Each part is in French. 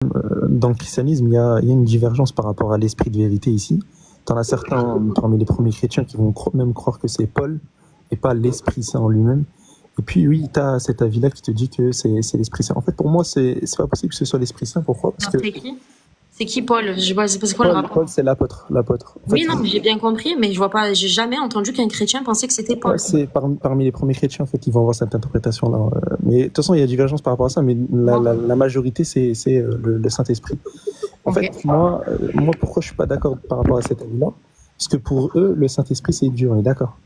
Dans le christianisme, il y a une divergence par rapport à l'esprit de vérité ici. T'en as certains parmi les premiers chrétiens qui vont même croire que c'est Paul et pas l'Esprit Saint en lui-même. Et puis oui, tu as cet avis-là qui te dit que c'est l'Esprit Saint. En fait, pour moi, c'est pas possible que ce soit l'Esprit Saint. Pourquoi? Parce que c'est qui Paul? Je sais pas, c'est quoi le rapport? Paul, c'est l'apôtre. En oui, fait, non, j'ai bien compris, mais je vois pas, j'ai jamais entendu qu'un chrétien pensait que c'était Paul. c'est parmi les premiers chrétiens, en fait, ils vont avoir cette interprétation-là. Mais de toute façon, il y a divergence par rapport à ça, mais la majorité, c'est le Saint-Esprit. En fait, moi, pourquoi je suis pas d'accord par rapport à cet avis-là? Parce que pour eux, le Saint-Esprit, c'est Dieu, on est d'accord?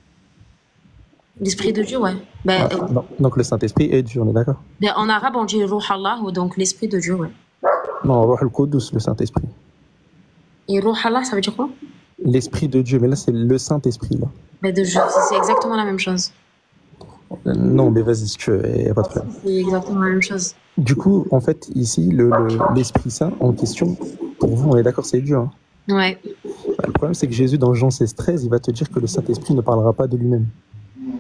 L'Esprit de Dieu, ouais. Ben, donc le Saint-Esprit est Dieu, on est d'accord? Ben, en arabe, on dit Ruh Allah, donc l'Esprit de Dieu, ouais. Non, Ruh al-Qudus, le Saint-Esprit. Et Ruh Allah, ça veut dire quoi? L'Esprit de Dieu, mais là, c'est le Saint-Esprit, là. Ben, c'est exactement la même chose. Non, mais vas-y, si tu veux, il n'y a pas de problème. C'est exactement la même chose. Du coup, en fait, ici, l'Esprit Saint en question, pour vous, on est d'accord, c'est Dieu, hein? Ouais. Le problème, c'est que Jésus, dans Jean 16,13, il va te dire que le Saint-Esprit ne parlera pas de lui-même.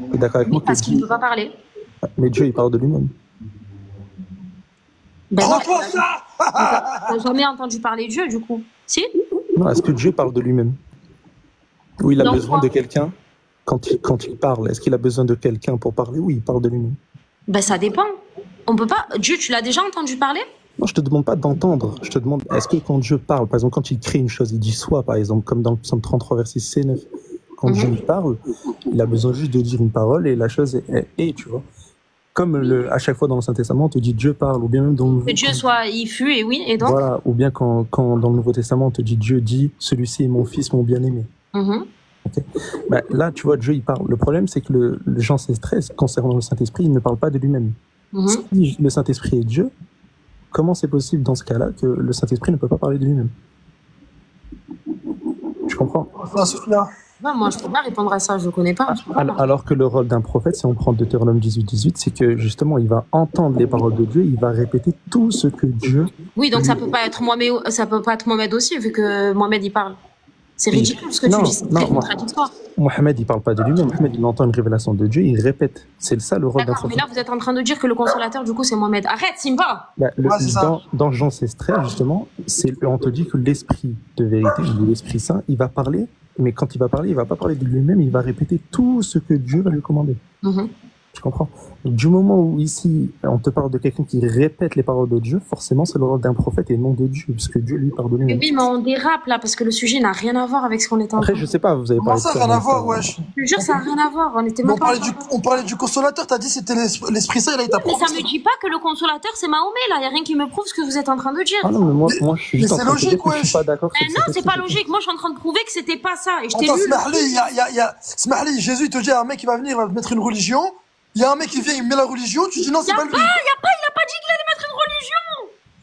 Tu es d'accord avec moi? Parce qu'il ne peut pas parler. Mais Dieu, il parle de lui-même. Ben non, t'as jamais entendu parler de Dieu, du coup? Si? Non, est-ce que Dieu parle de lui-même? Ou il a besoin de quelqu'un quand il parle? Est-ce qu'il a besoin de quelqu'un pour parler? Oui, il parle de lui-même. Ben ça dépend. On peut pas... Dieu, tu l'as déjà entendu parler? Non, je te demande pas d'entendre. Je te demande, est-ce que quand Dieu parle, par exemple, quand il crée une chose, il dit soit, par exemple, comme dans le psaume 33, verset C9, quand Dieu parle, il a besoin juste de dire une parole et la chose est, tu vois. Comme à chaque fois dans l'Ancien Testament, on te dit Dieu parle, ou bien même dans le Nouveau Testament. Que Dieu soit, il fut, et oui, et donc? Voilà, ou bien quand dans le Nouveau Testament, on te dit Dieu dit, celui-ci est mon fils, mon bien-aimé. Okay. Ben, là, tu vois, Dieu, il parle. Le problème, c'est que le Jean 16,13, concernant le Saint-Esprit, il ne parle pas de lui-même. Si le Saint-Esprit est Dieu, comment c'est possible dans ce cas-là que le Saint-Esprit ne peut pas parler de lui-même? Tu comprends? Non, moi, je ne peux pas répondre à ça, je ne connais pas. Alors que le rôle d'un prophète, si on prend Deutéronome 18, c'est que justement, il va entendre les paroles de Dieu, il va répéter tout ce que Dieu... Oui, donc ça ne peut pas être Mohamed aussi, vu que Mohamed, il parle. C'est ridicule ce que tu dis, c'est très contradictoire. Mohamed, il ne parle pas de lui-même. Mohamed, il entend une révélation de Dieu, il répète. C'est ça le rôle d'un prophète. Mais là, vous êtes en train de dire que le consolateur, du coup, c'est Mohamed. Arrête, Simba! Dans Jean 16,13, justement, on te dit que l'Esprit de vérité, l'Esprit Saint, il va parler, mais quand il va parler, il ne va pas parler de lui-même, il va répéter tout ce que Dieu va lui commander. Tu comprends? Du moment où ici, on te parle de quelqu'un qui répète les paroles de Dieu, forcément, c'est le rôle d'un prophète et non de Dieu, parce que Dieu lui parle de lui-même. Oui, mais on dérape là, parce que le sujet n'a rien à voir avec ce qu'on est en train de dire. Après, je sais pas, vous avez parlé de ça. Rien à voir, wesh. Je te jure, ça n'a rien à voir. On parlait du consolateur, t'as dit c'était l'Esprit Saint, il a Mais ça me dit pas que le consolateur, c'est Mahomet, là. Il n'y a rien qui me prouve ce que vous êtes en train de dire. Ah non, mais moi je suis juste en train de dire que je suis pas d'accord. Non, c'est pas logique. Moi, je suis en train de prouver que c'était pas ça. Et je t'ai lu. Smahli, Jésus, il te dit, un mec qui va venir, il va mettre une religion. Il y a un mec qui vient, il met la religion, tu dis non, c'est pas lui. Il a pas dit qu'il allait mettre une religion.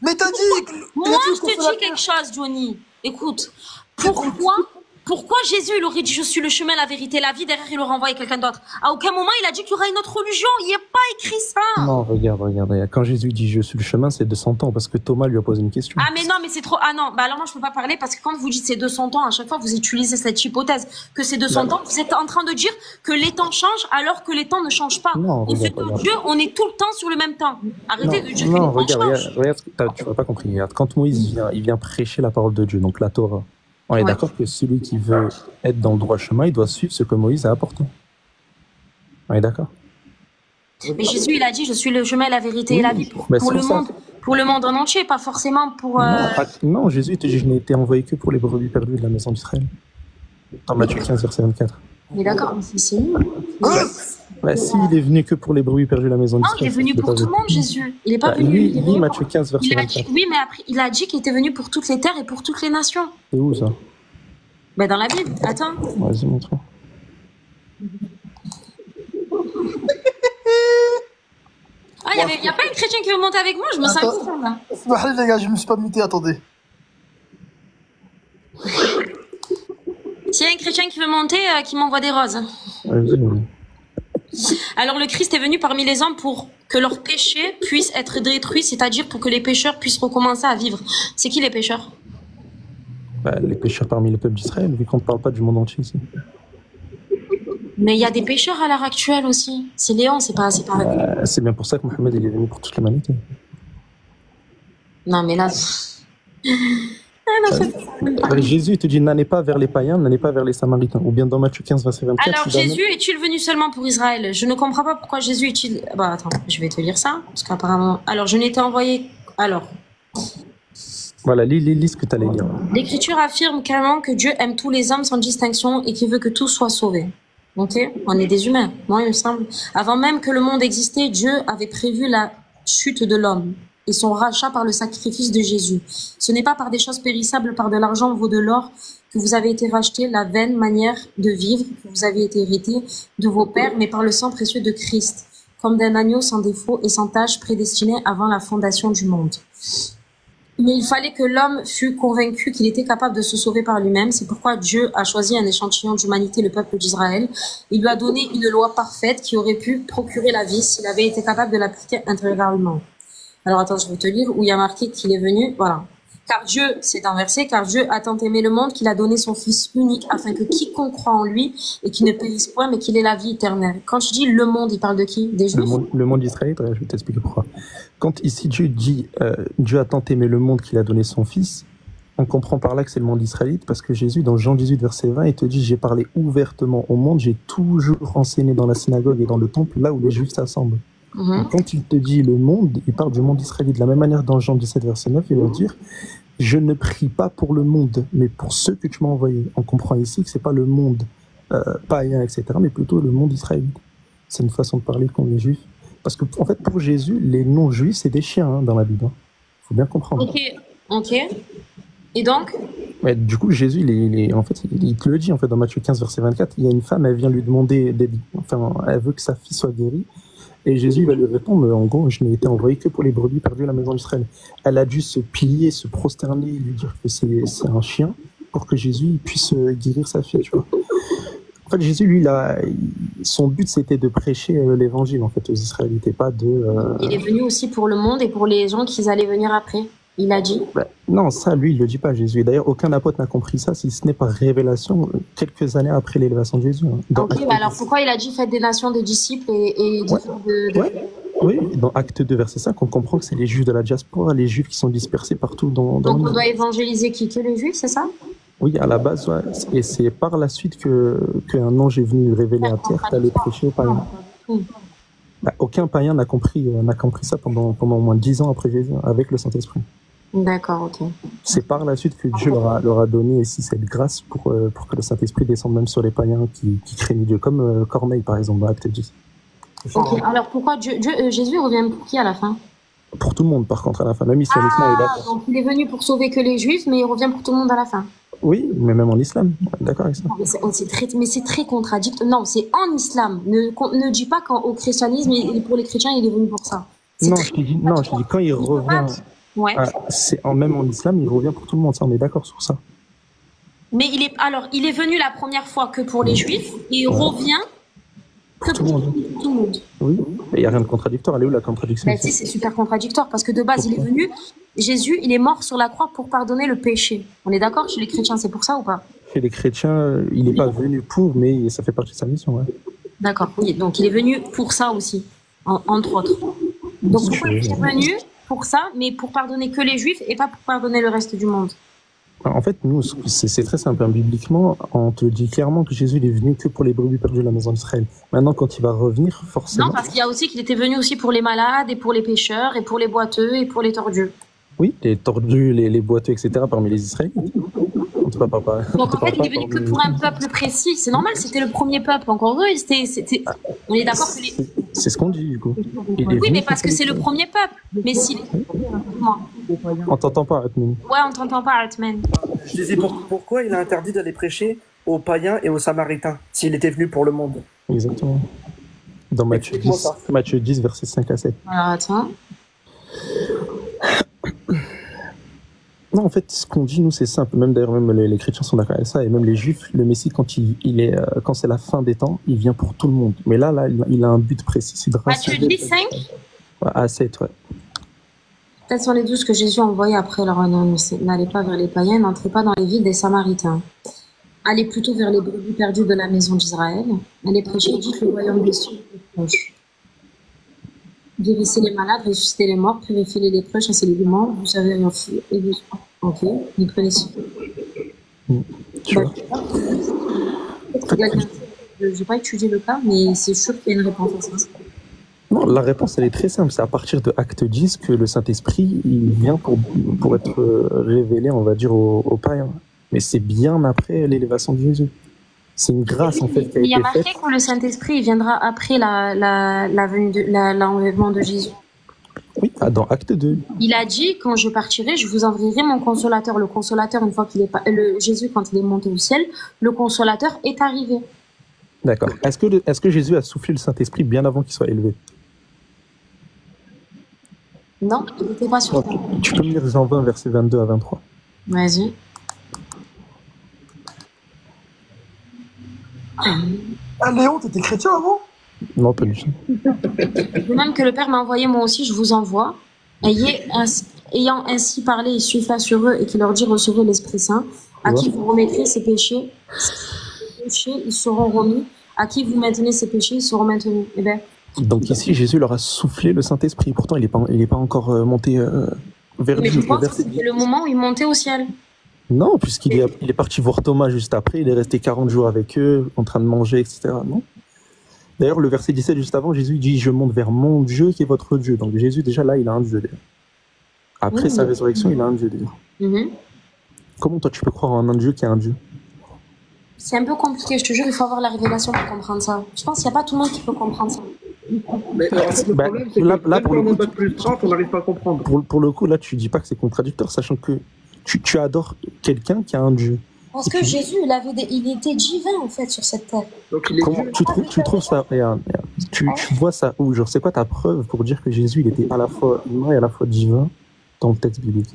Mais t'as dit... Moi, je te dis quelque chose, Johnny. Écoute, pourquoi Jésus, il aurait dit je suis le chemin, la vérité, la vie, derrière il aurait envoyé quelqu'un d'autre? À aucun moment il a dit qu'il y aura une autre religion, il n'y a pas écrit ça. Non, regarde. Quand Jésus dit je suis le chemin, c'est 200 ans, parce que Thomas lui a posé une question. Ah mais non, mais c'est trop... Ah non, bah alors moi je peux pas parler, parce que quand vous dites c'est 200 ans, à chaque fois vous utilisez cette hypothèse que c'est 200 ans, vous êtes en train de dire que les temps changent alors que les temps ne changent pas. Non, au fait de Dieu, on est tout le temps sur le même temps. Arrêtez de dire que les temps changent. Regarde, tu n'as pas compris. Regarde, quand Moïse il vient prêcher la parole de Dieu, donc la Torah, on est d'accord que celui qui veut être dans le droit chemin, il doit suivre ce que Moïse a apporté. On est d'accord? Mais Jésus, il a dit, je suis le chemin, la vérité et la vie pour le monde en entier, pas forcément pour... Non, Jésus te dit, je n'ai été envoyé que pour les brebis perdues de la maison d'Israël. Dans Matthieu 15, verset 24. Mais d'accord, mais c'est nul. S'il est venu que pour les brebis perdues de la maison d'Israël... Non, il est venu pour tout le monde, Jésus. Il n'est pas venu... Lui, Matthieu 15, verset 24. Oui, mais après, il a dit qu'il était venu pour toutes les terres et pour toutes les nations. C'est où, ça? Ben, dans la Bible, attends. Vas-y, montre. Ah, il n'y a pas une chrétienne qui veut monter avec moi? Je me sens contente, là. Allez, les gars, je me suis pas muté, attendez. S'il y a un chrétien qui veut monter, qui m'envoie des roses. Alors, le Christ est venu parmi les hommes pour que leurs péchés puissent être détruits, c'est-à-dire pour que les pécheurs puissent recommencer à vivre. C'est qui les pécheurs? Les pécheurs parmi le peuple d'Israël, vu qu'on ne parle pas du monde entier ici. Mais il y a des pécheurs à l'heure actuelle aussi. C'est Léon, c'est pas... C'est bien pour ça que Mohamed est venu pour toute l'humanité. Non, mais là... Jésus te dit n'allez pas vers les païens, n'allez pas vers les samaritains. Ou bien dans Matthieu 15, verset 24. Alors, Jésus est-il venu seulement pour Israël? Je ne comprends pas pourquoi Jésus est-il... Bah, attends, je vais te lire ça. Parce qu'apparemment... Alors, je n'étais envoyé... Alors... Voilà, lis ce que tu allais lire. L'Écriture affirme clairement que Dieu aime tous les hommes sans distinction et qu'il veut que tous soient sauvés. Ok? On est des humains. Moi, il me semble. Avant même que le monde existait, Dieu avait prévu la chute de l'homme et son rachat par le sacrifice de Jésus. Ce n'est pas par des choses périssables, par de l'argent ou de l'or que vous avez été rachetés, la vaine manière de vivre que vous avez été hérité de vos pères, mais par le sang précieux de Christ, comme d'un agneau sans défaut et sans tache prédestiné avant la fondation du monde. Mais il fallait que l'homme fût convaincu qu'il était capable de se sauver par lui-même. C'est pourquoi Dieu a choisi un échantillon d'humanité, le peuple d'Israël. Il lui a donné une loi parfaite qui aurait pu procurer la vie s'il avait été capable de l'appliquer intérieurement. Alors attends, je vais te lire où il y a marqué qu'il est venu. Voilà. Car Dieu, c'est un verset, car Dieu a tant aimé le monde qu'il a donné son Fils unique afin que quiconque croit en lui et qu'il ne périsse point mais qu'il ait la vie éternelle. Quand je dis le monde, il parle de qui? Des Juifs? Le monde d'Israël, je vais t'expliquer pourquoi. Quand ici Dieu dit Dieu a tant aimé le monde qu'il a donné son Fils, on comprend par là que c'est le monde israélite parce que Jésus, dans Jean 18, verset 20, il te dit j'ai parlé ouvertement au monde, j'ai toujours enseigné dans la synagogue et dans le temple, là où les Juifs s'assemblent. Quand il te dit le monde, il parle du monde israélite. De la même manière, dans Jean 17, verset 9, il va dire je ne prie pas pour le monde, mais pour ceux que tu m'as envoyés. On comprend ici que c'est pas le monde païen, etc., mais plutôt le monde israélite. C'est une façon de parler qu'ont les Juifs. Parce que, en fait, pour Jésus, les non-juifs, c'est des chiens dans la Bible. Faut bien comprendre. Ok. Et donc ouais, du coup, Jésus, en fait, il te le dit, en fait, dans Matthieu 15, verset 24, il y a une femme, elle vient lui demander, enfin, elle veut que sa fille soit guérie. Et Jésus va lui répondre, en gros, je n'ai été envoyé que pour les brebis perdues à la maison d'Israël. Elle a dû se plier, se prosterner, lui dire que c'est un chien pour que Jésus puisse guérir sa fille, tu vois. En fait, Jésus, lui, son but, c'était de prêcher l'évangile, en fait, aux Israélites, et pas de... Il est venu aussi pour le monde et pour les gens qui allaient venir après. Il a dit. Non, ça, lui, il le dit pas, Jésus. Et d'ailleurs, aucun apôtre n'a compris ça, si ce n'est par révélation, quelques années après l'élévation de Jésus. Ok, mais alors pourquoi il a dit faites des nations des disciples et Oui, dans Acte 2, verset 5, on comprend que c'est les Juifs de la diaspora, les Juifs qui sont dispersés partout dans le monde. Donc on doit évangéliser qui? Que les Juifs, c'est ça? Oui, à la base, ouais. Et c'est par la suite qu'un ange est venu révéler à Pierre d'aller prêcher aux païens. Aucun païen n'a compris ça pendant au moins 10 ans après Jésus, avec le Saint-Esprit. D'accord, ok. C'est par la suite que Dieu leur a donné ici cette grâce pour que le Saint-Esprit descende même sur les païens qui craignent Dieu, comme Corneille, par exemple, dans Acte 10. Ok, alors pourquoi Jésus revient pour qui à la fin? Pour tout le monde, par contre, à la fin. Même islamiquement, il est d'accord. Donc il est venu pour sauver que les Juifs, mais il revient pour tout le monde à la fin. Oui, mais même en islam, d'accord avec ça. Mais c'est très contradictoire. Non, c'est en islam. Ne dis pas qu'au christianisme, pour les chrétiens, il est venu pour ça. Non, je te dis quand il revient, même en islam, il revient pour tout le monde. Ça, on est d'accord sur ça. Mais il est venu la première fois que pour les Juifs, et il revient que pour tout le monde. Oui, il n'y a rien de contradictoire. Elle est où la contradiction? Si, c'est super contradictoire, parce que de base, il est venu, Jésus, il est mort sur la croix pour pardonner le péché. On est d'accord chez les chrétiens, c'est pour ça ou pas? Chez les chrétiens, il n'est pas venu pour, mais ça fait partie de sa mission. Ouais. D'accord, oui, donc il est venu pour ça aussi, entre autres. Donc pourquoi il est venu pour ça, mais pour pardonner que les Juifs et pas pour pardonner le reste du monde? En fait, nous, c'est très simple. Bibliquement, on te dit clairement que Jésus n'est venu que pour les brebis perdues de la maison d'Israël. Maintenant, quand il va revenir, forcément... Non, parce qu'il y a aussi qu'il était venu aussi pour les malades, et pour les pécheurs, et pour les boiteux, et pour les tordus. Oui, les tordus, les boiteux, etc., parmi les Israélites. Donc en fait, il est venu que pour un peuple précis. C'est normal, c'était le premier peuple. Encore heureux, on est d'accord que les... C'est ce qu'on dit, du coup. Oui, mais parce que c'est le premier peuple. Mais si... On t'entend pas, Atman. Ouais, on t'entend pas, Atman. Je disais, pourquoi il a interdit d'aller prêcher aux païens et aux samaritains, s'il était venu pour le monde? Exactement. Dans Matthieu 10, versets 5 à 7. Alors, attends. Non, en fait, ce qu'on dit, nous, c'est simple. Même d'ailleurs, même les chrétiens sont d'accord avec ça, et même les juifs, le Messie, quand quand c'est la fin des temps, il vient pour tout le monde. Mais là, il a un but précis, c'est de rassembler. Matthieu 10, 5 à 7, ouais. Tels sont les 12 que Jésus a envoyés après leur annonce. N'allez pas vers les païens, n'entrez pas dans les villes des Samaritains. Allez plutôt vers les brebis perdues de la maison d'Israël. Allez prêcher, dites le royaume des cieux est proche. Guérissez les malades, ressuscitez les morts, purifiez les lépreux, chassez les démons, vous savez rien faire. Et vous... Ok, vous prenez ça. Tu vois. J'ai pas étudié le cas, mais c'est sûr qu'il y a une réponse à ça. Non, la réponse, elle est très simple. C'est à partir de Acte 10 que le Saint-Esprit, il vient pour être révélé, on va dire, aux païens. Mais c'est bien après l'élévation de Jésus. C'est une grâce, en fait, qui a été faite. Il y a marqué que le Saint-Esprit il viendra après l'enlèvement de Jésus. Oui, dans Acte 2. Il a dit, quand je partirai, je vous enverrai mon consolateur. Le consolateur, une fois qu'il est Jésus, quand il est monté au ciel, le consolateur est arrivé. D'accord. Est-ce que Jésus a soufflé le Saint-Esprit bien avant qu'il soit élevé? Non, il n'était pas sur terre. Tu peux me lire Jean 20, versets 22 à 23. Vas-y. Ah, Léon, t'étais chrétien avant? Non, pas du tout. De même que le Père m'a envoyé, moi aussi, je vous envoie. Ayant ainsi parlé, il suffla sur eux et qu'il leur dit, recevez l'Esprit Saint, à qui vous remettrez ses péchés. Ils seront remis. À qui vous maintenez ses péchés, ils seront maintenus. Eh ben. Donc ici, Jésus leur a soufflé le Saint-Esprit. Pourtant, il est pas encore monté vers Dieu. Mais je pense que c'était le moment où il montait au ciel. Non, puisqu'il est parti voir Thomas juste après. Il est resté 40 jours avec eux, en train de manger, etc. Non. D'ailleurs, le verset 17, juste avant, Jésus dit « Je monte vers mon Dieu qui est votre Dieu ». Donc Jésus, déjà là, il a un Dieu. Après sa résurrection, il a un Dieu déjà. Comment toi, tu peux croire en un Dieu qui a un Dieu? C'est un peu compliqué, je te jure, il faut avoir la révélation pour comprendre ça. Je pense qu'il n'y a pas tout le monde qui peut comprendre ça. Mais le problème, c'est que là, pour le coup, plus 30, on n'arrive pas à comprendre. Pour le coup, là, tu dis pas que c'est contradictoire, sachant que tu adores quelqu'un qui a un Dieu. Parce que Jésus, il était divin, en fait, sur cette terre. Donc, il est Comment, tu trouves ça, regarde, tu vois ça où? Genre, c'est quoi ta preuve pour dire que Jésus, il était à la fois humain et à la fois divin dans le texte biblique?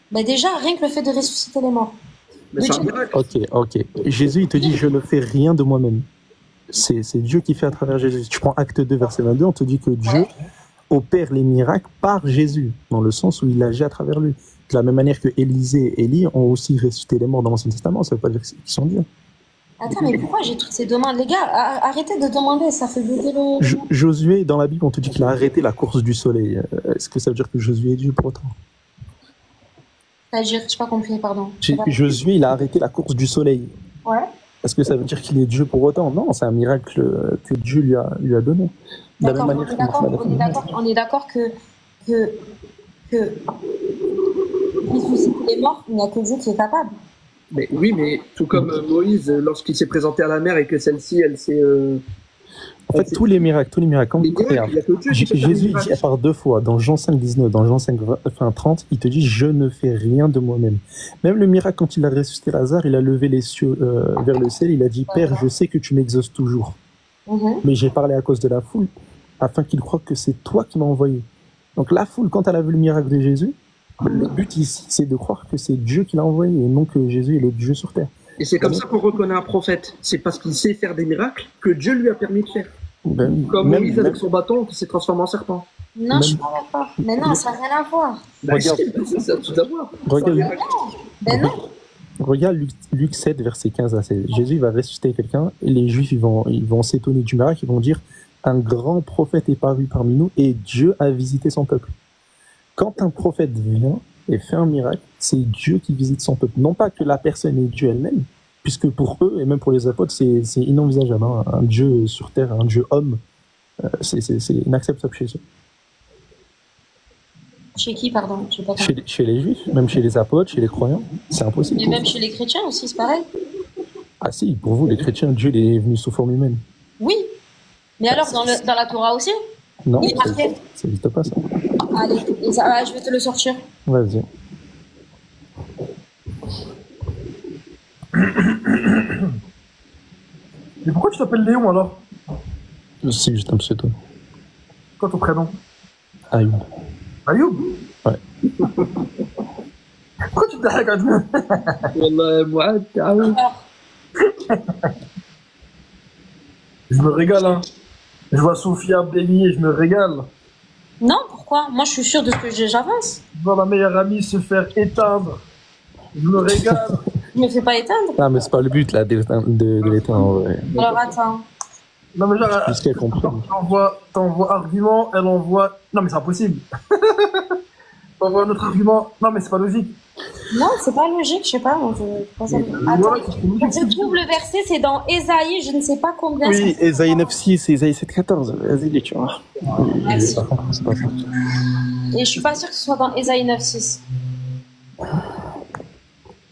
Bah déjà, rien que le fait de ressusciter les morts. Mais c'est un miracle. Ok. Jésus, il te dit, je ne fais rien de moi-même. C'est Dieu qui fait à travers Jésus. Si tu prends Acte 2, verset 22, on te dit que Dieu opère les miracles par Jésus, dans le sens où il agit à travers lui. De la même manière que Élisée et Élie ont aussi ressuscité les morts dans l'Ancien Testament, ça ne veut pas dire qu'ils sont Dieu. Attends, mais pourquoi j'ai toutes ces demandes? Les gars, arrêtez de demander, ça fait bloquer le... Josué, dans la Bible, on te dit qu'il a arrêté la course du soleil. Est-ce que ça veut dire que Josué est Dieu pour autant? C'est-à-dire, je n'ai pas compris, pardon. Josué, il a arrêté la course du soleil. Ouais. Est-ce que ça veut dire qu'il est Dieu pour autant? Non, c'est un miracle que Dieu lui a donné. D'accord, on est d'accord que ressusciter les morts, il n'y a que Dieu qui est capable. Mais oui, mais tout comme Moïse, lorsqu'il s'est présenté à la mer et que celle-ci, elle s'est... En fait, tous les miracles, quand Jésus dit par 2 fois, dans Jean 5, 19, dans Jean 5, 30, il te dit « Je ne fais rien de moi-même ». Même le miracle, quand il a ressuscité Lazare, il a levé les cieux vers le ciel, il a dit « Père, je sais que tu m'exauces toujours, mais j'ai parlé à cause de la foule, afin qu'ils croient que c'est toi qui m'as envoyé ». Donc la foule, quand elle a vu le miracle de Jésus, le but ici, c'est de croire que c'est Dieu qui l'a envoyé, et non que Jésus est le Dieu sur terre. Et c'est comme ça qu'on reconnaît un prophète. C'est parce qu'il sait faire des miracles que Dieu lui a permis de faire. Comme Moïse avec son bâton qui s'est transformé en serpent. Non, je suis pas d'accord. Mais non, ça n'a rien à voir. Regarde, ça a tout à voir. Regarde Luc 7, verset 15 à 16. Jésus va ressusciter quelqu'un et les Juifs ils vont s'étonner du miracle. Ils vont dire un grand prophète est paru parmi nous et Dieu a visité son peuple. Quand un prophète vient et fait un miracle, c'est Dieu qui visite son peuple. Non pas que la personne est Dieu elle-même, puisque pour eux, et même pour les apôtres, c'est inenvisageable. Hein. Un Dieu sur terre, un Dieu homme, c'est inacceptable chez eux. Chez qui, pardon? Chez les Juifs, même chez les apôtres, chez les croyants, c'est impossible. Mais même chez les chrétiens aussi, c'est pareil? Ah si, pour vous, les chrétiens, Dieu est venu sous forme humaine. Oui, mais alors dans la Torah aussi? Non, ça n'existe pas ça. Allez, je vais te le sortir. Vas-y. Mais pourquoi tu t'appelles Léon alors? C'est juste un pseudo. Quoi ton prénom? Ayoub. Ayoub? Ouais. Pourquoi tu te regardes? Wallah, moi, je me régale, hein. Je vois Sophia baigner, je me régale. Non, pourquoi? Moi, je suis sûre de ce que j'avance. Je vois ma meilleure amie se faire éteindre. Je me régale. Je me fais pas éteindre. Ah, mais c'est pas le but, là, de l'éteindre. Ouais. Alors, attends. Non, mais genre, Jusqu'à qu'elle comprenne. t'envoies argument, elle envoie. Non, mais c'est impossible. T'envoies un autre argument. Non, mais c'est pas logique. Non, c'est pas logique, je sais pas. Attends, je trouve le verset, c'est dans Ésaïe, je ne sais pas combien. Oui, Ésaïe 9.6 et Ésaïe 7.14. Vas-y, les tu vois. Merci. Et je suis pas sûre que ce soit dans Ésaïe 9.6.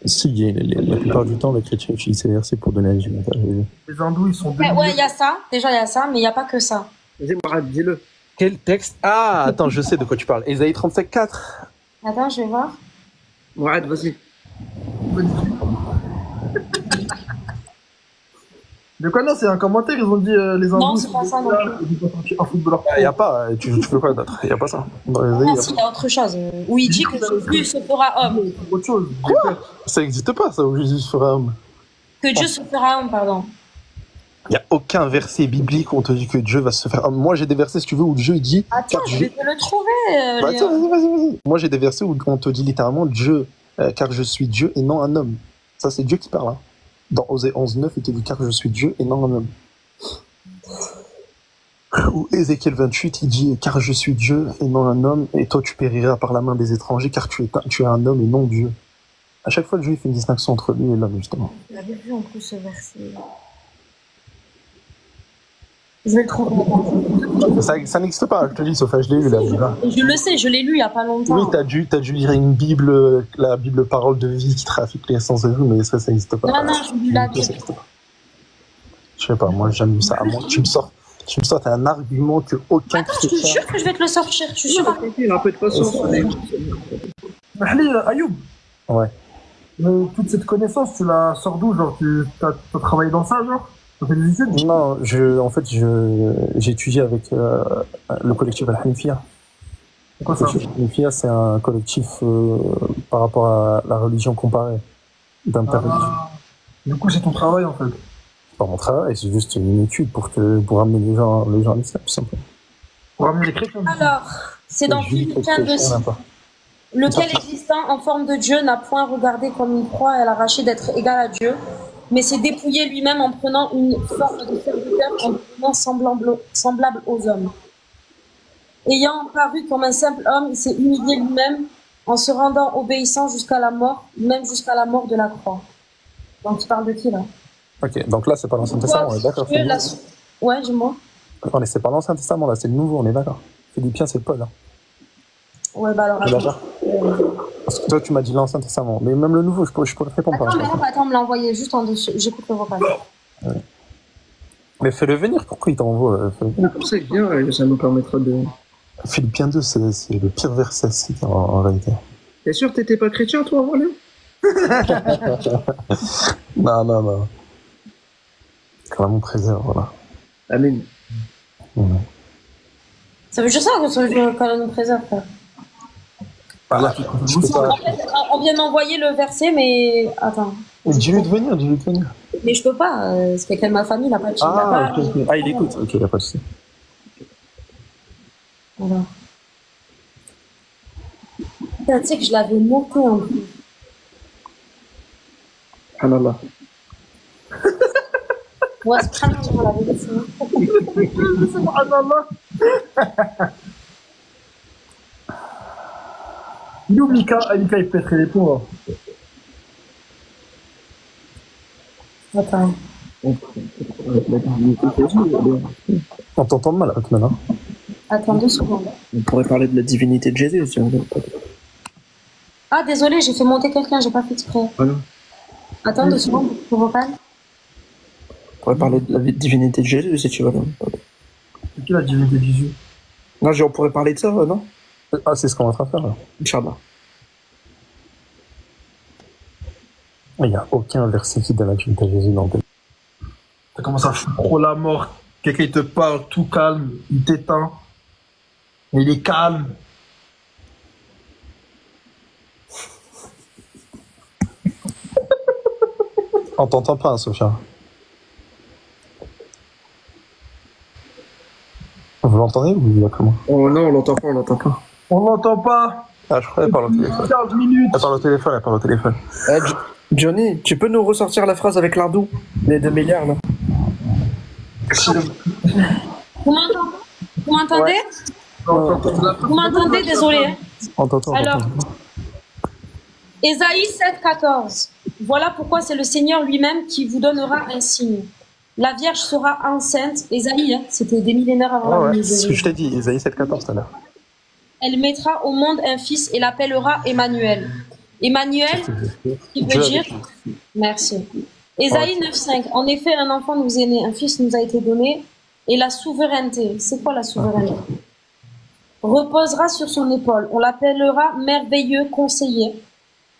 Si, la plupart du temps, les chrétiens utilisent ces versets pour donner la vie. Les hindous, ils sont Ouais, il y a ça. Déjà, il y a ça, mais il n'y a pas que ça. Vas-y, Mourad, dis-le. Quel texte? Ah, attends, je sais de quoi tu parles. Ésaïe 37.4. Attends, je vais voir. Mourad, vas-y. De quoi non, c'est un commentaire, ils ont dit les hindous. Non, c'est pas ça non plus. Il n'y a pas, tu peux pas d'autre, il n'y a pas ça. Il y a autre chose. Où il dit que Jésus se fera homme. Autre chose. Quoi? Ça n'existe pas, ça, où Jésus se fera homme. Que Dieu se fera homme, pardon. Il n'y a aucun verset biblique où on te dit que Dieu va se faire homme. Moi, j'ai des versets, si tu veux, où Dieu dit... Attends, je vais te le trouver. Attends, vas-y. Moi, j'ai des versets où on te dit littéralement Dieu, car je suis Dieu et non un homme. Ça, c'est Dieu qui parle. Hein. Dans Osée 11.9, il te dit car je suis Dieu et non un homme. Ou Ézéchiel 28, il dit car je suis Dieu et non un homme, et toi tu périras par la main des étrangers, car tu es un homme et non Dieu. À chaque fois, Dieu fait une distinction entre lui et l'homme, justement. J'avais vu en plus ce verset. Je vais le trouver. Ça n'existe pas, je te dis, Sophia, je l'ai lu là. Je le sais, je l'ai lu il n'y a pas longtemps. Oui, t'as dû lire une Bible, la Bible parole de vie qui trafique l'essence de vie, mais ça n'existe pas. Non, j'ai lu la Bible. Je sais pas, moi j'ai jamais vu ça. Moi, tu me sors un argument que aucun. Attends, je te jure que je vais te le sortir. Je suis sûre. Un peu de patience. Ayoub. Ouais. Toute cette connaissance, tu la sors d'où? Genre, tu as travaillé dans ça, genre? Non, en fait, j'ai étudié avec le collectif Al-Hanifiyya. C'est quoi ça? Le collectif Al-Hanifiyya, c'est un collectif par rapport à la religion comparée d'interreligion. Du coup, c'est ton travail, en fait. C'est pas mon travail, c'est juste une étude pour amener les gens à l'islam, tout simplement. Pour amener les chrétiens. Alors, c'est dans Philippiens 2.6. Lequel existant en forme de Dieu n'a point regardé comme une proie à l'arracher d'être égal à Dieu, mais s'est dépouillé lui-même en prenant une forme de serviteur en devenant semblable aux hommes. Ayant paru comme un simple homme, il s'est humilié lui-même en se rendant obéissant jusqu'à la mort, même jusqu'à la mort de la croix. Donc, il parle de qui, là? Ok, donc là, c'est pas l'Ancien Testament, on est d'accord? Ouais, dis-moi. C'est pas l'Ancien Testament, là, c'est le Nouveau, on est d'accord? Philippiens, c'est Paul, là. Ouais, bah alors... D'accord. Parce que toi, tu m'as dit l'Ancien Testament, mais même le Nouveau, je pourrais te répondre. Attends, me l'a envoyé juste en dessous. J'écoute le vocal. Ouais. Mais fais-le venir, pourquoi il t'envoie? Pour ça, bien, ça nous permettra de... Philippiens 2, c'est le pire verset, en réalité. T'es sûr que t'étais pas chrétien, toi, voilà? Non. Quand même, on préserve, voilà. Amen. Ça veut dire ça que quand on nous préserve, quoi. Là, on vient m'envoyer le verset, mais attends. Dis-lui de venir. Mais je peux pas, c'est quelqu'un de ma famille, il a pas de il écoute. Ok, il a pas de souci. Voilà. Tu sais que je l'avais monté en plus. Subhanallah. Ouais, subhanallah, on l'avait laissé. Subhanallah. Il oublie Mika, il pèterait les points. Attends. On t'entend mal, maintenant. Attends 2 secondes. On pourrait parler de la divinité de Jésus, si on veut. Ah, désolé, j'ai fait monter quelqu'un, j'ai pas fait exprès. Voilà. Attends 2 secondes, le vocal. On pourrait parler de la divinité de Jésus, si tu veux. C'est qui la divinité de Jésus? Non, on pourrait parler de ça, non? Ah, c'est ce qu'on est en train de faire, là. Inch'Allah. Il n'y a aucun verset qui donne la divinité de Jésus dans le texte. Ça commence à foutre trop la mort. Quelqu'un, il te parle, tout calme, il t'éteint. Mais il est calme. On t'entend pas, hein, Sophia. Vous l'entendez ou il y a comment? Oh non, on l'entend pas. On l'entend pas. Ah, je crois qu'elle parle au téléphone. 15 minutes. Elle parle au téléphone. Johnny, tu peux nous ressortir la phrase avec l'ardou? Les 2 milliards, là? Vous m'entendez? Vous m'entendez? Désolé. Alors, Ésaïe 7,14. Voilà pourquoi c'est le Seigneur lui-même qui vous donnera un signe. La Vierge sera enceinte. Ésaïe, hein, c'était des millénaires avant la vie. C'est ce que je t'ai dit, Ésaïe 7,14 tout à l'heure. Elle mettra au monde un fils et l'appellera Emmanuel. Emmanuel, qui veut dire... Merci. Ésaïe 9,5. En effet, un enfant nous est né, un fils nous a été donné, et la souveraineté, c'est quoi la souveraineté? Reposera sur son épaule. On l'appellera merveilleux conseiller,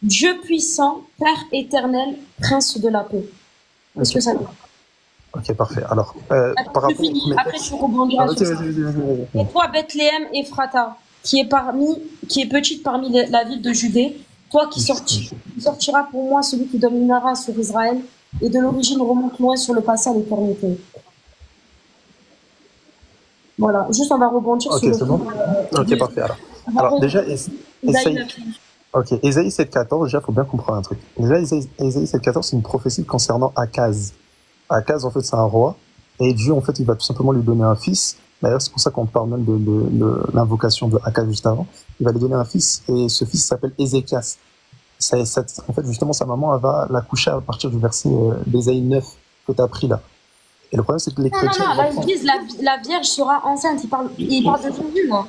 Dieu puissant, Père éternel, Prince de la paix. Est-ce que ça va? Ok, parfait. Alors, après, tu rebondiras sur ça. Et toi, Bethléem Ephrata, qui est petite parmi la ville de Judée, toi qui sortiras pour moi celui qui dominera sur Israël, et de l'origine remonte loin sur le passé à l'éternité. Voilà, juste on va rebondir sur le... Ok, c'est bon. Ok, parfait. Alors déjà, Ésaïe 7,14, déjà, il faut bien comprendre un truc. Déjà, Ésaïe 7,14, c'est une prophétie concernant Akaz. Akaz, en fait, c'est un roi, et Dieu, en fait, il va tout simplement lui donner un fils. D'ailleurs, c'est pour ça qu'on parle même de l'invocation de Akaz juste avant. Il va lui donner un fils, et ce fils s'appelle Ézéchias. En fait, justement, sa maman, elle va l'accoucher à partir du verset d'Ésaïe 9 que tu as pris là. Et le problème, c'est que les chrétiens... Non, ils disent la Vierge sera enceinte. Il parle de Jésus, moi.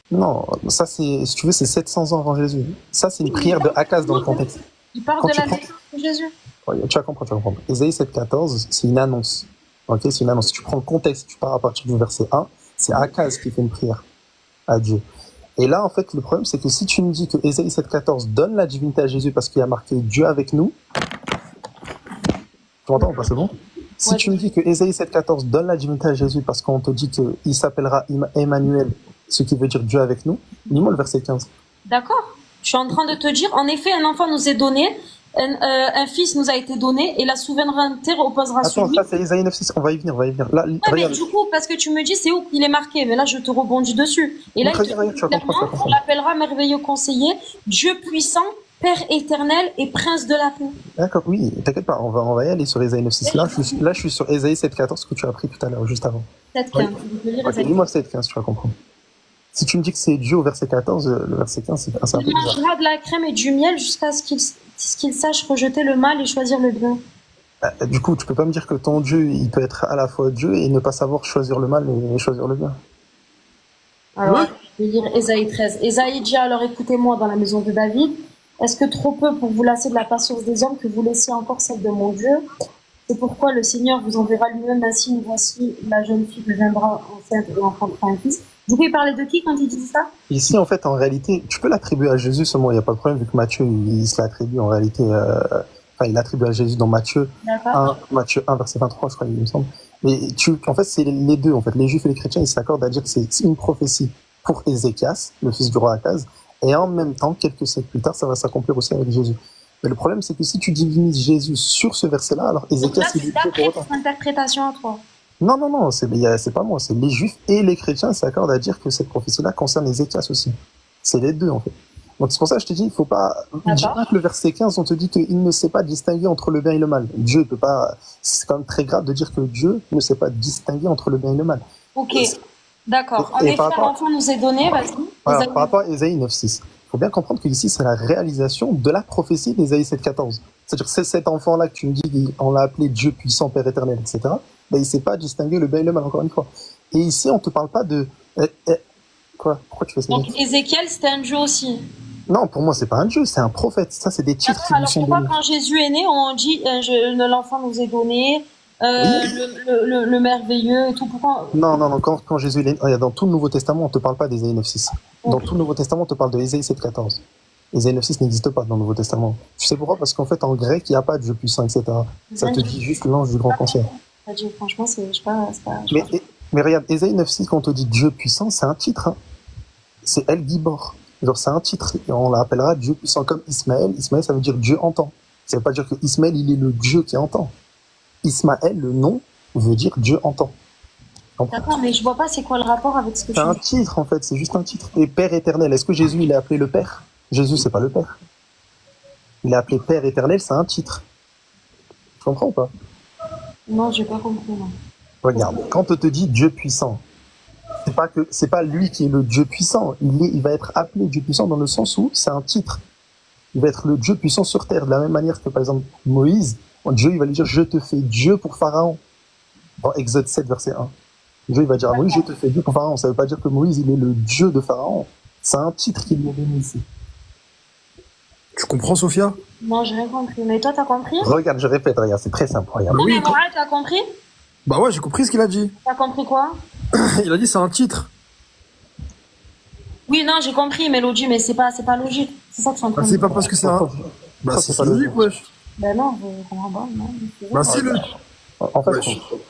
Non, ça, c'est, si tu veux, c'est 700 ans avant Jésus. Ça, c'est une prière de Akaz dans le contexte. Il parle de la naissance de Jésus. Ouais, tu vas comprendre. Ésaïe 7,14, c'est une annonce. Ok, c'est une annonce. Si tu prends le contexte, tu pars à partir du verset 1, c'est Akaz qui fait une prière à Dieu. Et là, en fait, le problème, c'est que si tu me dis que Ésaïe 7,14 donne la divinité à Jésus parce qu'il y a marqué Dieu avec nous, tu m'entends ou pas, c'est bon? Si tu me dis que Ésaïe 7,14 donne la divinité à Jésus parce qu'on te dit qu'il s'appellera Emmanuel, ce qui veut dire Dieu avec nous, dis-moi le verset 15. D'accord. Je suis en train de te dire, en effet, un enfant nous est donné, un fils nous a été donné, et la souveraineté reposera sur lui. Attends, ça c'est Ésaïe 9,6, on va y venir. Là, mais du coup, parce que tu me dis, c'est où qu'il est marqué, mais là, je te rebondis dessus. Et là, on l'appellera merveilleux conseiller, Dieu puissant, Père éternel et Prince de la paix. D'accord, oui, t'inquiète pas, on va y aller sur Ésaïe 9,6. Là, je suis sur Ésaïe 7,14 que tu as appris tout à l'heure, juste avant. 7,15. Ok, dis-moi 7,15, tu vas comprendre. Si tu me dis que c'est Dieu au verset 14, le verset 15, c'est un peu bizarre. Il mangera de la crème et du miel jusqu'à ce qu'il sache rejeter le mal et choisir le bien. Du coup, tu peux pas me dire que ton Dieu, il peut être à la fois Dieu et ne pas savoir choisir le mal et choisir le bien. Alors, je vais lire Ésaïe 13. Ésaïe dit alors, écoutez-moi dans la maison de David. Est-ce que trop peu pour vous lasser de la patience des hommes que vous laissiez encore celle de mon Dieu? C'est pourquoi le Seigneur vous enverra lui-même un signe. Voici, la jeune fille deviendra enceinte et enfantera un fils. Du coup, il parlait de qui quand il dit ça? Ici, en fait, en réalité, tu peux l'attribuer à Jésus seulement, il n'y a pas de problème, vu que Matthieu, il se l'attribue en réalité, il l'attribue à Jésus dans Matthieu 1, verset 23, je crois, il me semble. Mais en fait, c'est les deux, en fait. Les Juifs et les chrétiens, ils s'accordent à dire que c'est une prophétie pour Ézéchias, le fils du roi Akaz, et en même temps, quelques siècles plus tard, ça va s'accomplir aussi avec Jésus. Mais le problème, c'est que si tu divinises Jésus sur ce verset-là, alors Ézéchias... Donc là, c'est d'après ton interprétation à toi. Non, c'est pas moi, c'est les Juifs et les chrétiens s'accordent à dire que cette prophétie-là concerne Ézéchias aussi. C'est les deux, en fait. Donc c'est pour ça que je te dis, il faut pas dire que le verset 15, on te dit qu'il ne sait pas distinguer entre le bien et le mal. Dieu peut pas... C'est quand même très grave de dire que Dieu ne sait pas distinguer entre le bien et le mal. Ok, d'accord. En effet, l'enfant nous est donné, vas-y. Voilà, par rapport à Ésaïe 9,6. Il faut bien comprendre qu'ici, c'est la réalisation de la prophétie d'Ésaïe 7,14. C'est-à-dire que c'est cet enfant-là que tu me dis, on l'a appelé Dieu puissant, Père éternel, etc. Ben, il ne sait pas distinguer le bien et le mal, encore une fois. Et ici, on ne te parle pas de... Quoi? Pourquoi tu fais ça? Donc Ézéchiel, c'était un dieu aussi? Non, pour moi, c'est pas un dieu, c'est un prophète. Ça, c'est des titres qui nous sont donnés. Alors pourquoi, quand Jésus est né, on dit l'enfant nous est donné, le merveilleux et tout? Pourquoi? Non, quand Jésus est né, dans tout le Nouveau Testament, on ne te parle pas d'Ésaïe 9,6. Dans tout le Nouveau Testament, on te parle de Ésaïe 7,14. Ésaïe 9,6 n'existe pas dans le Nouveau Testament. Tu sais pourquoi? Parce qu'en fait, en grec, il n'y a pas de Dieu puissant, etc. Ça te dit juste l'ange du grand conseil. Franchement, c'est pas... Mais regarde, Ésaïe 9,6, quand on te dit Dieu puissant, c'est un titre. Hein. C'est El Gibor. Genre, c'est un titre. Et on l'appellera Dieu puissant comme Ismaël. Ismaël, ça veut dire Dieu entend. Ça ne veut pas dire que Ismaël, il est le Dieu qui entend. Ismaël, le nom, veut dire Dieu entend. D'accord, mais je vois pas c'est quoi le rapport avec ce que tu dis. C'est un titre, en fait. C'est juste un titre. Et Père éternel. Est-ce que Jésus, il est appelé le Père? Jésus, c'est pas le Père. Il est appelé Père éternel, c'est un titre. Tu comprends ou pas? Non, j'ai pas compris, non. Regarde, quand on te dit Dieu puissant, c'est pas lui qui est le Dieu puissant. Il va être appelé Dieu puissant dans le sens où c'est un titre. Il va être le Dieu puissant sur terre, de la même manière que, par exemple, Moïse, Dieu, il va lui dire, je te fais Dieu pour Pharaon. Dans Exode 7, verset 1. Dieu, il va dire à Moïse, je te fais Dieu pour Pharaon. Ça ne veut pas dire que Moïse, il est le Dieu de Pharaon. C'est un titre qu'il lui a donné ici. Tu comprends, Sophia? Non, j'ai rien compris. Mais toi, t'as compris? Regarde, je répète, regarde, c'est très simple. Regarde. Non, mais Moral, t'as compris? Bah ouais, j'ai compris ce qu'il a dit. T'as compris quoi? Il a dit c'est un titre. Oui, non, j'ai compris, Mélodie, mais c'est pas logique. C'est ça que je suis en train de C'est dire. pas parce que c'est un... Bah c'est pas logique, wesh. Ben non, je comprends pas. Non, bah si, le... En fait,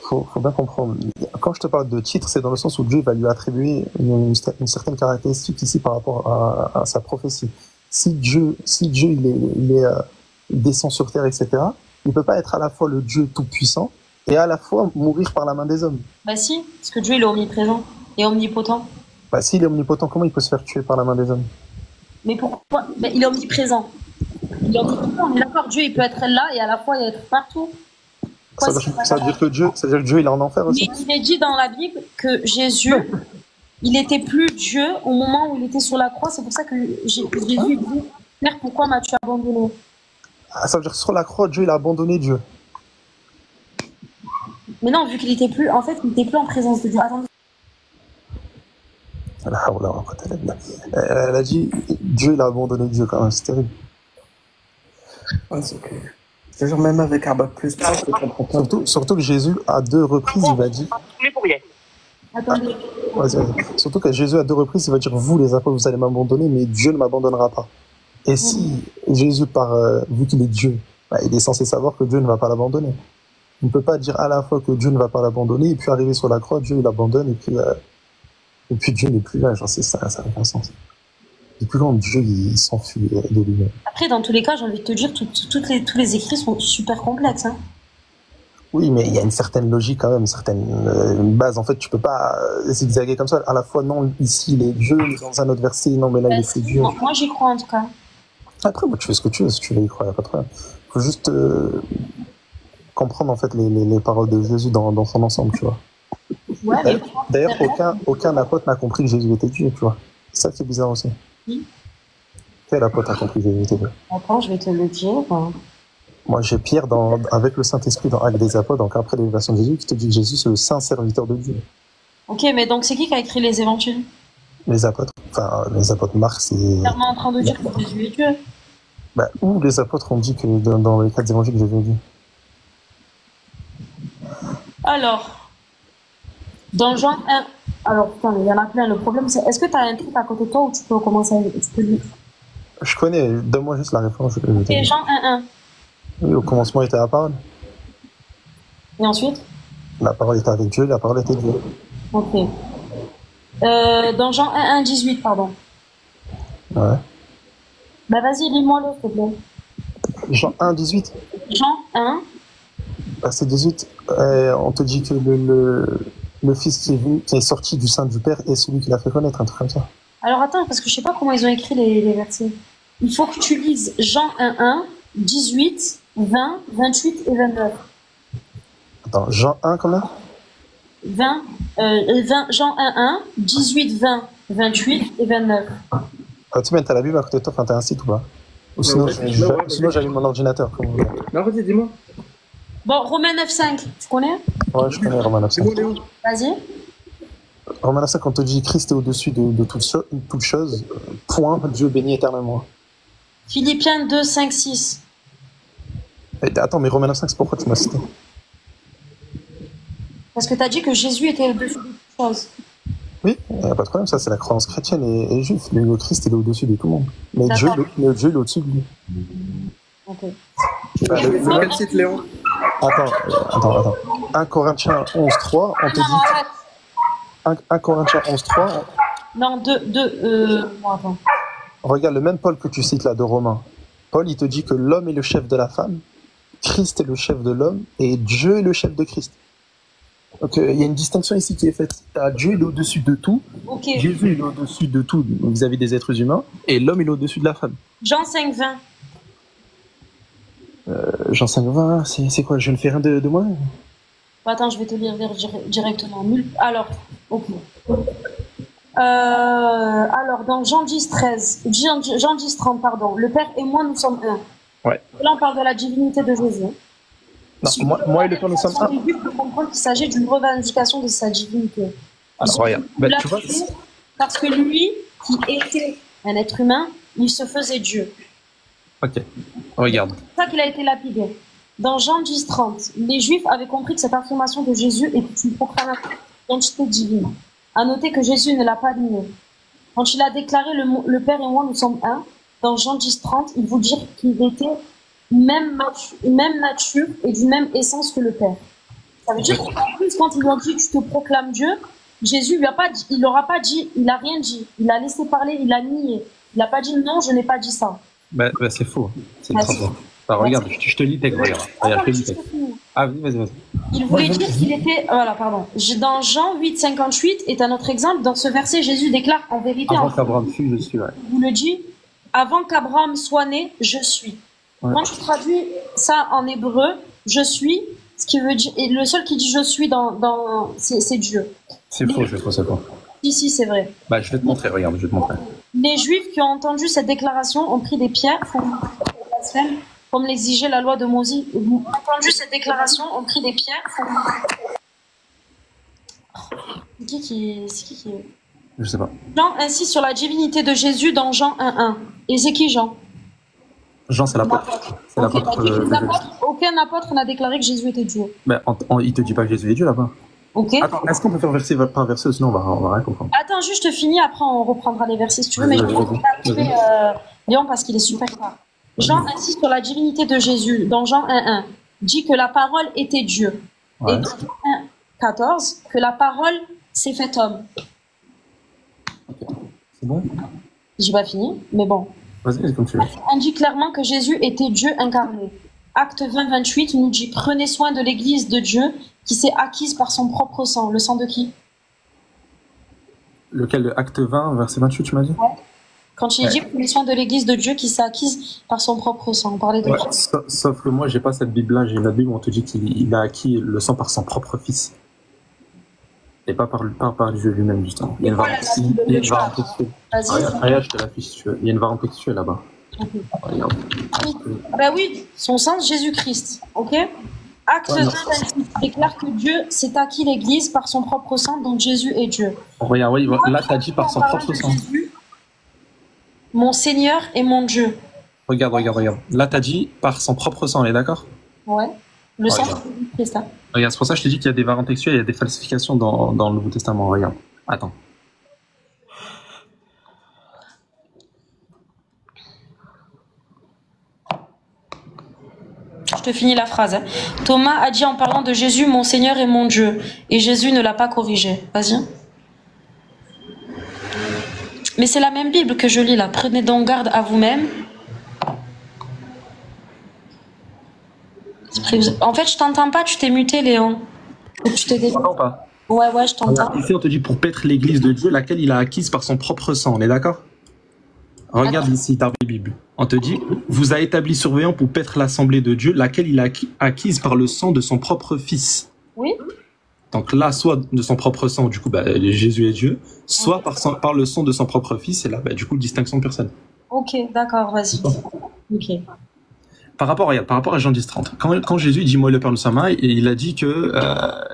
faut bien comprendre. Quand je te parle de titre, c'est dans le sens où Dieu va lui attribuer une certaine caractéristique ici par rapport à sa prophétie. Si Dieu il descend sur terre, etc., il peut pas être à la fois le Dieu tout-puissant et à la fois mourir par la main des hommes. Bah si, parce que Dieu, il est omniprésent et omnipotent. Bah s'il est omnipotent, comment il peut se faire tuer par la main des hommes? Mais pourquoi? Ben, il est omniprésent. Il est omnipotent, on est d'accord, Dieu, il peut être là et à la fois, il être partout. Ça veut dire que Dieu, il est en enfer aussi? Mais il est dit dans la Bible que Jésus, il était plus Dieu au moment où il était sur la croix. C'est pour ça que Jésus dit, Père, pourquoi m'as-tu abandonné? Ah, ça veut dire que sur la croix, Dieu, il a abandonné Dieu. Mais non, vu qu'il était plus, en fait, il n'était plus en présence de Dieu. Attendez. Elle a dit, Dieu, il a abandonné Dieu quand même, c'est terrible. Ouais, c'est ok. C'est-à-dire même avec un bac plus, surtout que Jésus, à 2 reprises, il va dire... Attendez. Surtout que Jésus, à 2 reprises, il va dire, vous les apôtres, vous allez m'abandonner, mais Dieu ne m'abandonnera pas. Et si Jésus, vu qu'il est Dieu, bah, il est censé savoir que Dieu ne va pas l'abandonner. Il ne peut pas dire à la fois que Dieu ne va pas l'abandonner, et puis arriver sur la croix, Dieu il l'abandonne, et puis Dieu n'est plus là. Genre, ça n'a aucun sens. Et puis quand Dieu il s'enfuit de lui-même. Après, dans tous les cas, j'ai envie de te dire, tous les écrits sont super complexes. Hein. Oui, mais il y a une certaine logique quand même, une certaine base. En fait, tu peux pas zigzaguer comme ça. À la fois, non, ici il est Dieu, dans un autre verset, non, mais là il est plus Dieu. Moi, j'y crois en tout cas. Après, moi, tu fais ce que tu veux, si tu veux y croire, il n'y a pas de problème. Il faut juste comprendre en fait les paroles de Jésus dans son ensemble, tu vois. Ouais, d'ailleurs, aucun apôtre n'a compris que Jésus était Dieu, tu vois. C'est ça qui est bizarre aussi. Quel apôtre a compris que Jésus était Dieu? Attends, je vais te le dire. Moi, j'ai Pierre avec le Saint-Esprit dans Actes des Apôtres, donc après l'élévation de Jésus, qui te dit que Jésus, c'est le saint serviteur de Dieu. Ok, mais donc c'est qui a écrit les évangiles? Les apôtres. Enfin, les apôtres Marc, c'est... Clairement en train de dire que Jésus est Dieu. Bah, où les apôtres ont dit que dans les 4 évangiles, Jésus est Dieu? Alors, dans Jean 1... Alors, putain, il y en a plein. Le problème, c'est... Est-ce que tu as un truc à côté de toi où tu peux commencer à lire? Je connais. Donne-moi juste la référence. C'est Jean 1.1. Oui, au commencement était la parole. Et ensuite? La parole était avec Dieu, la parole était Dieu. Ok. Dans Jean 1.1.18, pardon. Ouais. Bah vas-y, lis-moi le, s'il te plaît. Jean 1.18. Jean 1. Bah, c'est 18. On te dit que le Fils qui est sorti du sein du Père est celui qui l'a fait connaître, un truc comme ça. Alors attends, parce que je sais pas comment ils ont écrit les versets. Il faut que tu lises Jean 1.1, 18, 20, 28 et 29. Attends, Jean 1 combien? 20, Jean 1.1, 18, 20, 28 et 29. Tu mets, t'as la Bible à côté de toi, enfin t'as un site ou pas? Ou sinon, j'allume mon ordinateur. Non, vas-y, dis-moi. Bon, Romains 9.5, tu connais? Ouais, je connais Romains 9.5. Vas-y. Romains 9.5, on te dit Christ est au-dessus de toute chose, point, Dieu béni éternellement. Philippiens 2, 5, 6. Attends, mais Romains 9.5, c'est pourquoi tu m'as cité? Parce que tu as dit que Jésus était au-dessus de toute chose. Oui, il n'y a pas de problème, ça c'est la croyance chrétienne et juive. Le Christ il est au-dessus de tout le monde. Mais Dieu il est au-dessus de lui. Ok. Quel site, Léon? Attends. 1 Corinthiens 11.3, on te dit... 1 Corinthiens 11.3... Non, 2... attends. Regarde, le même Paul que tu cites là, de Romains. Paul, il te dit que l'homme est le chef de la femme, Christ est le chef de l'homme, et Dieu est le chef de Christ. Donc, il y a une distinction ici qui est faite. Dieu est au-dessus de tout, okay. Jésus est au-dessus de tout vis-à-vis des êtres humains, et l'homme est au-dessus de la femme. Jean 5, 20. Jean 5, 20, c'est quoi? Je ne fais rien de moi? Attends, je vais te lire directement. Alors, ok. Alors, dans Jean 10, 13, Jean 10, 30, pardon, le Père et moi, nous sommes un. Ouais. Là, on parle de la divinité de Jésus. Non, moi et le Père, nous sommes un. Les Juifs peuvent comprendre qu'il s'agit d'une revendication de sa divinité. Alors, regarde. Ben, tu vois, parce que lui, qui était un être humain, il se faisait Dieu. Ok, regarde. C'est ça qu'il a été lapidé. Dans Jean 10, 30, les Juifs avaient compris que cette affirmation de Jésus était une proclamation d'identité divine. À noter que Jésus ne l'a pas nié. Quand il a déclaré le Père et moi, nous sommes un, dans Jean 10, 30, il veut dire qu'il était même nature et d'une même essence que le Père. Ça veut dire qu'en plus, quand ils lui ont dit tu te proclames Dieu, Jésus lui a pas dit, il n'aura pas dit, il n'a rien dit. Il a laissé parler, il a nié. Il n'a pas dit non, je n'ai pas dit ça. Bah, c'est faux. C'est trop faux. Alors, regarde, je te lis tes regarde. Regarde, je te lis tes. Ah, vas-y. Il voulait dire qu'il était. Voilà, pardon. Dans Jean 8, 58 est un autre exemple. Dans ce verset, Jésus déclare en vérité. Avant qu'Abraham fût, je suis. Ouais. Il vous le dit. Avant qu'Abraham soit né, je suis. Ouais. Quand tu traduis ça en hébreu, je suis, ce qui veut dire. Et le seul qui dit je suis c'est Dieu. C'est faux, je vais trouver ça quoi. Si, c'est vrai. Bah, je vais te montrer, regarde, je vais te montrer. Les Juifs qui ont entendu cette déclaration ont pris des pierres comme l'exigeait la loi de Moïse. Ont entendu cette déclaration, ont pris des pierres. C'est qui est... Je sais pas. Jean insiste sur la divinité de Jésus dans Jean 1.1. Et c'est qui Jean? Jean, c'est l'apôtre. C'est l'apôtre. Aucun apôtre n'a déclaré que Jésus était Dieu. Mais il te dit pas que Jésus est Dieu là-bas. Ok. Attends, est-ce qu'on peut faire verset par verset, sinon on va rien comprendre. Attends, juste je finis, après on reprendra les versets si tu veux, mais je vais arriver Léon parce qu'il est super clair. Jean insiste sur la divinité de Jésus dans Jean 1.1. Dit que la parole était Dieu. Ouais. Et dans Jean 1.14, que la parole s'est faite homme. Okay. C'est bon? J'ai pas fini, mais bon. Vas-y, comme tu veux. On dit clairement que Jésus était Dieu incarné. Acte 20, 28 nous dit « Prenez soin de l'église de Dieu qui s'est acquise par son propre sang. » Le sang de qui? Lequel? Acte 20, verset 28, tu m'as dit? Ouais. Quand il dit « Prenez soin de l'église de Dieu qui s'est acquise par son propre sang. » On parlait de sauf que moi, j'ai pas cette Bible-là. J'ai une autre Bible où on te dit qu'il a acquis le sang par son propre fils. Et pas par Dieu lui-même, justement. Il y a une variante textuelle. Regarde, je te l'affiche si tu veux. Il y a une variante textuelle là-bas. Okay. Regarde. Bah oui, son sang, Jésus-Christ. Ok. Acte 20, 28 déclare que Dieu s'est acquis l'Église par son propre sang, donc Jésus est Dieu. Regarde, oui, là, tu as dit par son propre sang. Jésus, mon Seigneur et mon Dieu. Regarde. Là, tu as dit par son propre sang, on est d'accord? Ouais. Le sang de Jésus-Christ. Regarde, c'est pour ça que je te dis qu'il y a des variantes textuelles, il y a des falsifications dans le Nouveau Testament. Regarde. Attends. Je te finis la phrase. Hein. Thomas a dit en parlant de Jésus, mon Seigneur et mon Dieu. Et Jésus ne l'a pas corrigé. Vas-y. Mais c'est la même Bible que je lis là. Prenez donc garde à vous-même. En fait, je t'entends pas, tu t'es muté, Léon. Tu t'es démuté. Pas. Ouais, je t'entends. Ici, on te dit pour paître l'église de Dieu, laquelle il a acquise par son propre sang. On est d'accord? Regarde ici, ta Bible. On te dit, vous a établi surveillant pour paître l'assemblée de Dieu, laquelle il a acquise par le sang de son propre fils. Oui. Donc là, soit de son propre sang, du coup, Jésus est Dieu, soit par le sang de son propre fils, et là, du coup, distinction de personne. Ok, d'accord, vas-y. Ok. Par rapport à Jean 10, 30, quand Jésus dit, moi le Père nous sommes un, il a dit que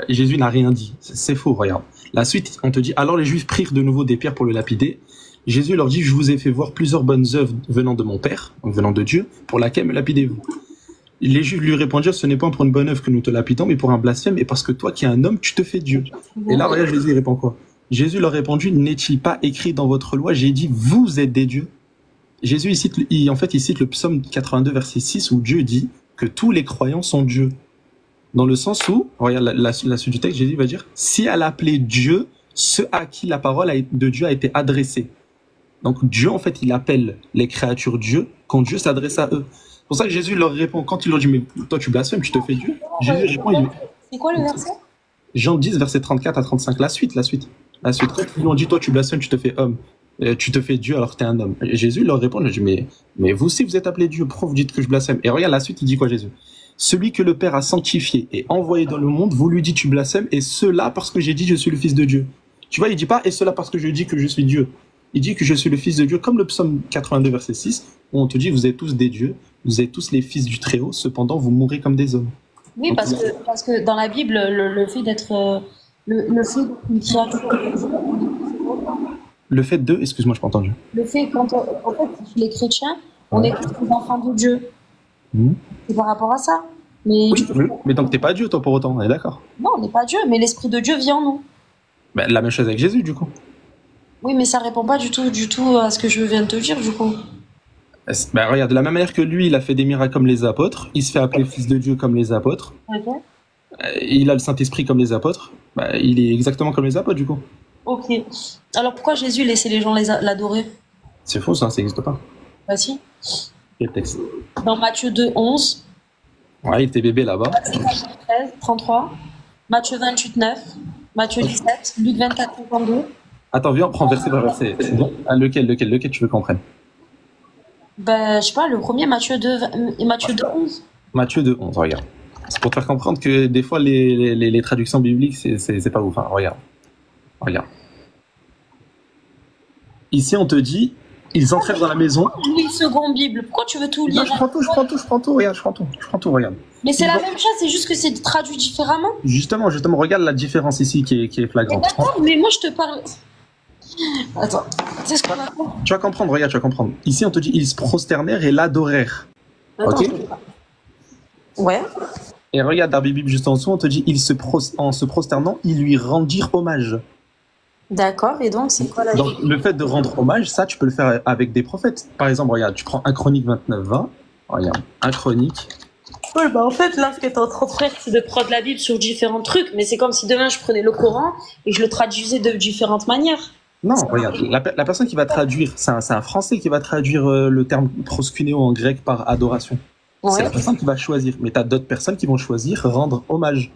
Jésus n'a rien dit. C'est faux, regarde. La suite, on te dit, alors les Juifs prirent de nouveau des pierres pour le lapider. Jésus leur dit, je vous ai fait voir plusieurs bonnes œuvres venant de mon Père, donc venant de Dieu, pour laquelle me lapidez-vous. Les Juifs lui répondirent, ce n'est pas pour une bonne œuvre que nous te lapidons, mais pour un blasphème, et parce que toi qui es un homme, tu te fais Dieu. Et là, regarde, Jésus répond quoi? Jésus leur répondit, n'est-il pas écrit dans votre loi, j'ai dit, vous êtes des dieux? Jésus, il cite le psaume 82, verset 6, où Dieu dit que tous les croyants sont Dieu. Dans le sens où, regarde la suite du texte, Jésus va dire, si elle appelait Dieu, ceux à qui la parole de Dieu a été adressée. Donc Dieu, en fait, il appelle les créatures Dieu quand Dieu s'adresse à eux. C'est pour ça que Jésus leur répond, quand ils leur dit, mais toi tu blasphèmes, tu te fais Dieu. Jésus répond, c'est quoi le verset? Jean 10, verset 34 à 35, la suite. Quand ils lui ont dit, toi tu blasphèmes, tu te fais homme, tu te fais Dieu alors que tu es un homme. Et Jésus leur répond, je dis, mais vous aussi vous êtes appelé Dieu, pourquoi vous dites que je blasphème? Et regarde la suite, il dit quoi Jésus? celui que le Père a sanctifié et envoyé dans le monde, vous lui dites tu blasphèmes, et cela parce que j'ai dit je suis le Fils de Dieu. Tu vois, il dit pas et cela parce que je dis que je suis Dieu. Il dit que je suis le Fils de Dieu, comme le psaume 82 verset 6, où on te dit vous êtes tous des dieux, vous êtes tous les fils du Très-Haut, cependant vous mourrez comme des hommes. Oui, parce que dans la Bible, le fait d'être le fait d'une créature. Le fait de, excuse-moi, je n'ai pas entendu. Le fait quand en fait les chrétiens, on est tous des enfants de Dieu. C'est par rapport à ça. Mais oui, mais donc t'es pas Dieu toi pour autant, on est d'accord? Non, on n'est pas Dieu, mais l'esprit de Dieu vit en nous. Ben, la même chose avec Jésus du coup. Oui, mais ça répond pas du tout à ce que je viens de te dire du coup. Ben, regarde, de la même manière que lui, il a fait des miracles comme les apôtres, il se fait appeler fils de Dieu comme les apôtres. Okay. Il a le Saint-Esprit comme les apôtres. Ben, il est exactement comme les apôtres du coup. Ok. Alors pourquoi Jésus laissait les gens l'adorer? C'est faux ça n'existe pas. Bah si. Quel texte? Dans Matthieu 2, 11. Ouais, il était bébé là-bas. Matthieu 13, 33. Matthieu 28, 9. Matthieu 17. Luc 24, 52. Attends, viens, on prend verset par verset. C'est bon. Ah, lequel tu veux qu'on prenne? Ben, je sais pas, le premier, Matthieu 2, 11. Matthieu 2, 11, regarde. C'est pour te faire comprendre que des fois, les traductions bibliques, c'est pas ouf. Hein. Regarde. Ici, on te dit, ils entrèrent dans la maison. Lis seconde Bible. Pourquoi tu veux tout lire? Non, je prends tout. Regarde, je prends tout, regarde. Mais c'est la même chose, c'est juste que c'est traduit différemment. Justement, regarde la différence ici qui est flagrante. D'accord, mais moi, je te parle... Attends, c'est ce qu'on a fait. Tu vas comprendre, regarde, tu vas comprendre. Ici, on te dit, ils se prosternèrent et l'adorèrent. Attends, ok? Ouais. Et regarde, dans la Bible, juste en dessous, on te dit, en se prosternant, ils lui rendirent hommage. D'accord, et donc, c'est quoi la... Donc, le fait de rendre hommage, ça, tu peux le faire avec des prophètes. Par exemple, regarde, tu prends 1 Chronique 29-20. Regarde, 1 Chronique. Ouais, bah en fait, là, ce que t'es en train de faire, c'est de prendre la Bible sur différents trucs, mais c'est comme si demain, je prenais le Coran et je le traduisais de différentes manières. Non, regarde, la personne qui va traduire, c'est un Français qui va traduire le terme proskuneo en grec par adoration. Ouais. C'est la personne qui va choisir. Mais tu as d'autres personnes qui vont choisir rendre hommage.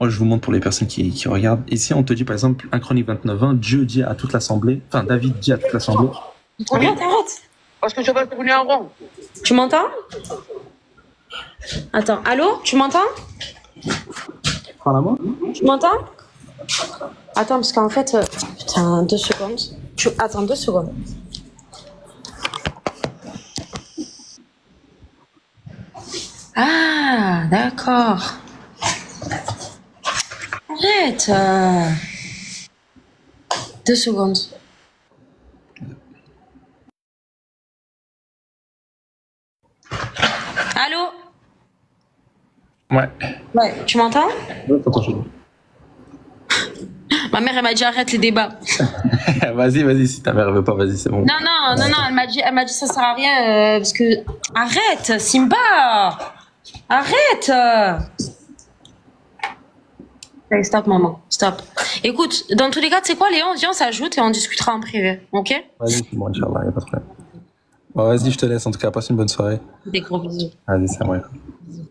Moi, je vous montre pour les personnes qui regardent. Ici, on te dit, par exemple, 1 Chronique 29-20, Dieu dit à toute l'assemblée, enfin, David dit à toute l'assemblée. Arrête. Parce que je vais tourner en rond. Tu m'entends? Attends, allô? Tu m'entends? Prends la main. Tu m'entends? Attends, parce qu'en fait... Putain, 2 secondes. Attends, 2 secondes. Ah, d'accord. Arrête. 2 secondes. Allô? Ouais. Ouais, tu m'entends? Ouais, attends, Ma mère, elle m'a dit arrête les débats. Vas-y, si ta mère veut pas, vas-y, c'est bon. Non, elle m'a dit ça sert à rien parce que arrête, Simba, arrête. Allez, stop maman, stop. Écoute, dans tous les cas, tu sais quoi, Léon, viens, on s'ajoute et on discutera en privé, ok? Vas-y, c'est bon, Inch'Allah, y a pas de problème. Bon, vas-y, je te laisse, en tout cas, passe une bonne soirée. Des gros bisous. Vas-y, c'est vrai. Bisous.